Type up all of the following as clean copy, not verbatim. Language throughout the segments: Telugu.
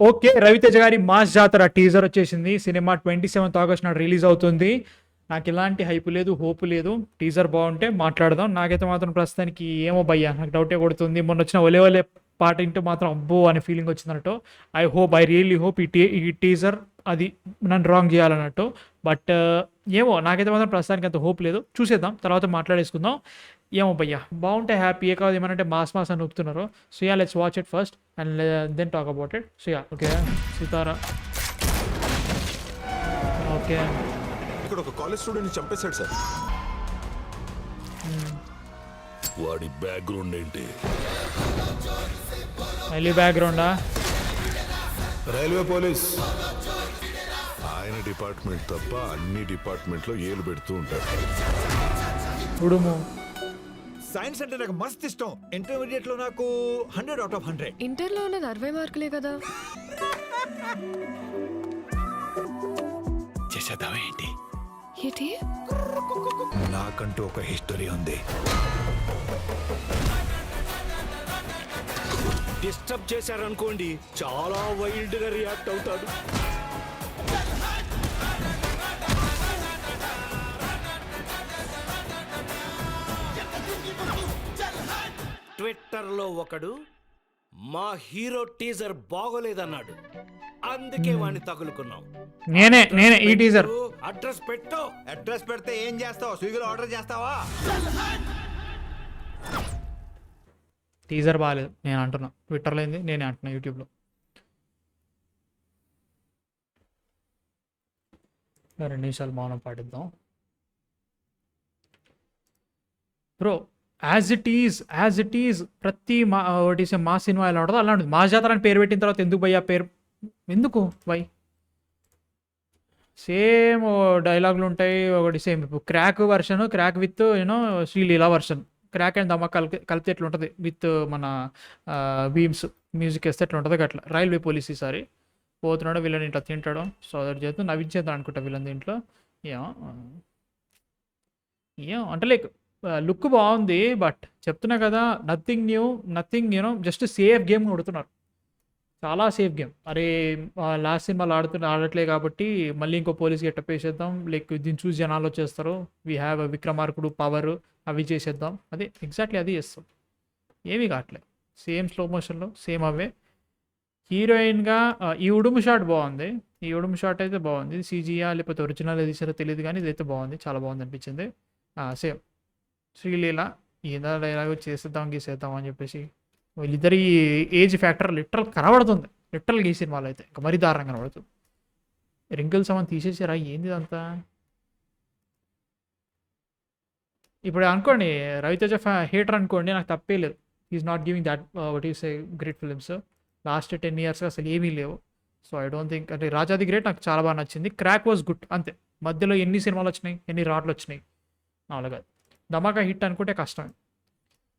ఓకే, రవితేజ గారి మాస్ జాతర టీజర్ వచ్చేసింది. సినిమా 27th ఆగస్ట్ నాడు రిలీజ్ అవుతుంది. నాకు ఎలాంటి హైప్ లేదు, హోప్ లేదు. టీజర్ బాగుంటే మాట్లాడదాం. నాకైతే మాత్రం ప్రస్తుతానికి ఏమో భయ్యా, నాకు డౌటే కొడుతుంది. మొన్న వచ్చిన ఒలే ఒలే పాట వింటే మాత్రం అబ్బో అనే ఫీలింగ్ వచ్చిందన్నట్టు. ఐ రియల్లీ హోప్ ఈ టీజర్ అది నన్ను రాంగ్ చేయాలన్నట్టు. బట్ ఏమో నాకైతే మాత్రం ప్రస్తుతానికి అంత హోప్ లేదు. చూసేద్దాం, తర్వాత మాట్లాడేసుకుందాం. ఏమో భయ్యా, బాగుంటే హ్యాపీ, కాదు ఏమనంటే మాస్ మాస్ అని ఒప్పుతున్నారు. So ya, let's watch it first and then talk about it. So ya, okay. Sitara, okay. ఇక్కడ ఒక కాలేజ్ స్టూడెంట్ చంపేశాడు సార్. వాడి బ్యాక్గ్రౌండ్ ఏంటి? మళ్ళీ బ్యాక్గ్రౌండా? Railway police. ఆయన డిపార్ట్మెంట్ తప్ప అన్ని డిపార్ట్మెంట్లో ఏలు పెడుతూ ఉంటారు. ఉడుము. సైన్స్ అంటే నాకు మస్త్ ఇష్టం. ఇంటర్మీడియట్ లో నాకు 100/100. ఇంటర్లో ఉన్నది 60 మార్కులే కదా. చేసేద్దాం ఏంటి? ఏంటి? నాకంటూ ఒక హిస్టరీ ఉంది. డిస్టర్బ్ చేశారనుకోండి, చాలా వైల్డ్ గా రియాక్ట్ అవుతాడు. ట్విట్టర్ లో ఒకడు మా హీరో టీజర్ బాగోలేదన్నాడు, అందుకే వాడిని తగులుకున్నాం. నేనే ఈ టీజర్. అడ్రస్ పెట్టు. అడ్రస్ పెడితే ఏం చేస్తావు? స్విగ్గీలో ఆర్డర్ చేస్తావా? టీజర్ బాగాలేదు నేను అంటున్నా. ట్విట్టర్లో ఏంది, నేనే అంటున్నా యూట్యూబ్లో. 2 నిమిషాలు మౌనం పాటిద్దాం. బ్రో, యాజ్ ఇట్ ఈజ్ ప్రతి మా సినిమా ఎలా ఉంటుందో అలా ఉంటుంది. మా జాతర అని పేరు పెట్టిన తర్వాత ఎందుకు భయ్యా పేరు? ఎందుకు వై? సేమ్ డైలాగులు ఉంటాయి. ఒకటి same Krack version, Krack with you know Sreeleela version. Krack and దమ్మా కలిపితే ఎట్లా ఉంటుంది విత్ మన బీమ్స్ మ్యూజిక్ వేస్తే ఎట్లా ఉంటుంది అట్లా. రైల్వే పోలీస్ ఈసారి పోతున్నాడు, వీళ్ళని ఇట్లా తింటాడు. సో అదొకటి చేస్తూ నవ్వించేద్దాం అనుకుంటా వీళ్ళని దీంట్లో. ఏమో ఏమో అంటే లైక్ లుక్ బాగుంది, బట్ చెప్తున్నా కదా, nothing new, just safe game కొడుతున్నారు. చాలా సేఫ్ గేమ్. అరే లాస్ట్ సినిమాలు ఆడట్లే కాబట్టి మళ్ళీ ఇంకో పోలీస్ గెటప్ వేసేద్దాం, లైక్ దీన్ని చూసి జనాలు వచ్చేస్తారు, వీ హ్యావ్ విక్రమార్కుడు పవర్, అవి చేసేద్దాం. అదే ఎగ్జాక్ట్లీ అది చేస్తాం. ఏమీ కావట్లేదు, సేమ్ స్లో మోషన్లో సేమ్ అవే. హీరోయిన్గా ఈ ఉడుము షాట్ బాగుంది. ఈ ఉడుము షాట్ అయితే బాగుంది. సీజీయా లేకపోతే ఒరిజినల్ తీసారో తెలియదు కానీ ఇదైతే బాగుంది, చాలా బాగుంది అనిపించింది. సేమ్ శ్రీలీల ఏదో డైలాగ్ చేసేద్దాం గీసేద్దాం అని చెప్పేసి వీళ్ళిద్దరి ఏజ్ ఫ్యాక్టర్ లిటరల్ కనబడుతుంది. లిటరల్గా ఈ సినిమాలో అయితే ఇంకా మరీ దారుణంగా కనబడుతుంది. రింకిల్స్ ఏమైనా తీసేసారా ఏంది అంతా? ఇప్పుడు అనుకోండి రవితేజ హేటర్ అనుకోండి, నాకు తప్పే లేదు. Is not giving that what is a great films. Last 10 years అసలు ఏమీ లేవు. సో ఐ డోంట్ థింక్ అంటే రాజాది గ్రేట్ నాకు చాలా బాగా నచ్చింది. క్రాక్ వాజ్ గుడ్ అంతే. మధ్యలో ఎన్ని సినిమాలు వచ్చినాయి, ఎన్ని రాట్లు వచ్చినాయి, నాలుగు. ధమాకా హిట్ అనుకుంటే కష్టం.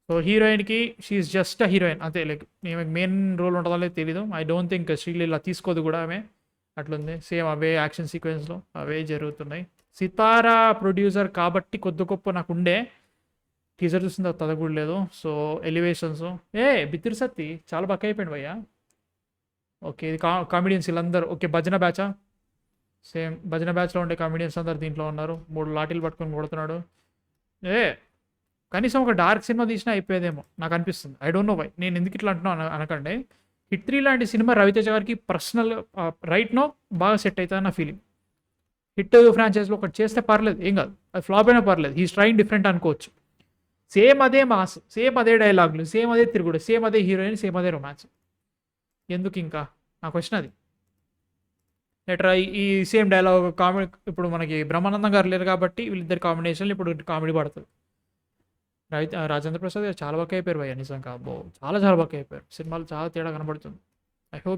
సో హీరోయిన్కి షీఈస్ జస్ట్ అ హీరోయిన్ అంతే. లైక్ మెయిన్ రోల్ ఉంటుందో లేదో తెలీదు. ఐ డోంట్ థింక్ శ్రీలీల తీసుకోదు కూడా ఆమె. అట్లుంది సేమ్ అవే యాక్షన్ సీక్వెన్స్లో అవే జరుగుతున్నాయి. సితారా ప్రొడ్యూసర్ కాబట్టి కొద్ది గొప్ప నాకు ఉండే. టీజర్ చూసింది తదగూడ లేదు. సో ఎలివేషన్స్ బిత్తిరి సత్తి చాలా బక్క అయిపోయింది భయ్యా. ఓకే, ఇది కామెడియన్స్ వీళ్ళందరూ. ఓకే, భజన బ్యాచా? సేమ్ భజన బ్యాచ్లో ఉండే కామెడియన్స్ అందరు దీంట్లో ఉన్నారు. 3 లాఠీలు పట్టుకొని కొడుతున్నాడు. కనీసం ఒక డార్క్ సినిమా తీసినా అయిపోయేదేమో నాకు అనిపిస్తుంది. I don't know why. నేను ఎందుకు ఇట్లా అంటున్నాను అనకండి. హిట్ 3 లాంటి సినిమా రవితేజ గారికి పర్సనల్ రైట్ నో బాగా సెట్ అవుతుంది నా ఫీలింగ్. హిట్ ఫ్రాంచైజ్లో ఒకటి చేస్తే పర్లేదు, ఏం కాదు. అది ఫ్లాప్ అయినా పర్లేదు. హీస్ ట్రైన్ డిఫరెంట్ అనుకోవచ్చు. సేమ్ అదే మాస్, సేమ్ అదే డైలాగులు, సేమ్ అదే తిరుగుడు, సేమ్ అదే హీరోయిన్, సేమ్ అదే రొమాన్స్. ఎందుకు ఇంకా నాకు వచ్చిన అది లెటర్ ఈ సేమ్ డైలాగ్ కామెడీ. ఇప్పుడు మనకి బ్రహ్మానందం గారు లేరు కాబట్టి వీళ్ళిద్దరు కాంబినేషన్లు ఇప్పుడు కామెడీ పడుతుంది. రాజేంద్ర ప్రసాద్ చాలా బాగా అయిపోయారు భయ్య, నిజంగా చాలా బాగా అయిపోయారు. సినిమాలు చాలా తేడా కనబడుతుంది. I hope